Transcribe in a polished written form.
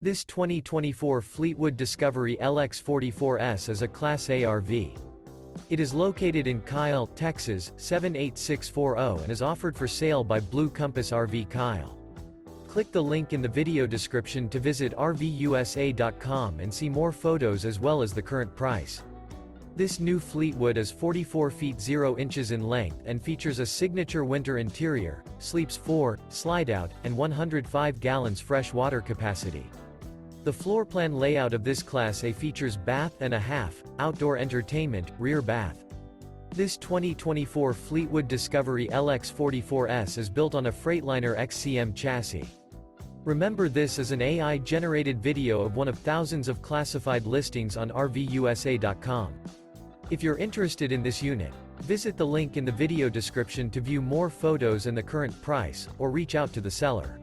This 2024 Fleetwood Discovery LX44S is a Class A RV. It is located in Kyle, Texas, 78640 and is offered for sale by Blue Compass RV Kyle. Click the link in the video description to visit RVUSA.com and see more photos as well as the current price. This new Fleetwood is 44 feet 0 inches in length and features a signature winter interior, sleeps 4, Slideout, and 105 gallons fresh water capacity. The floor plan layout of this Class A features bath and a half, outdoor entertainment, rear bath. This 2024 Fleetwood Discovery LX44S is built on a Freightliner XCM chassis. Remember, this is an AI-generated video of one of thousands of classified listings on RVUSA.com. If you're interested in this unit, visit the link in the video description to view more photos and the current price, or reach out to the seller.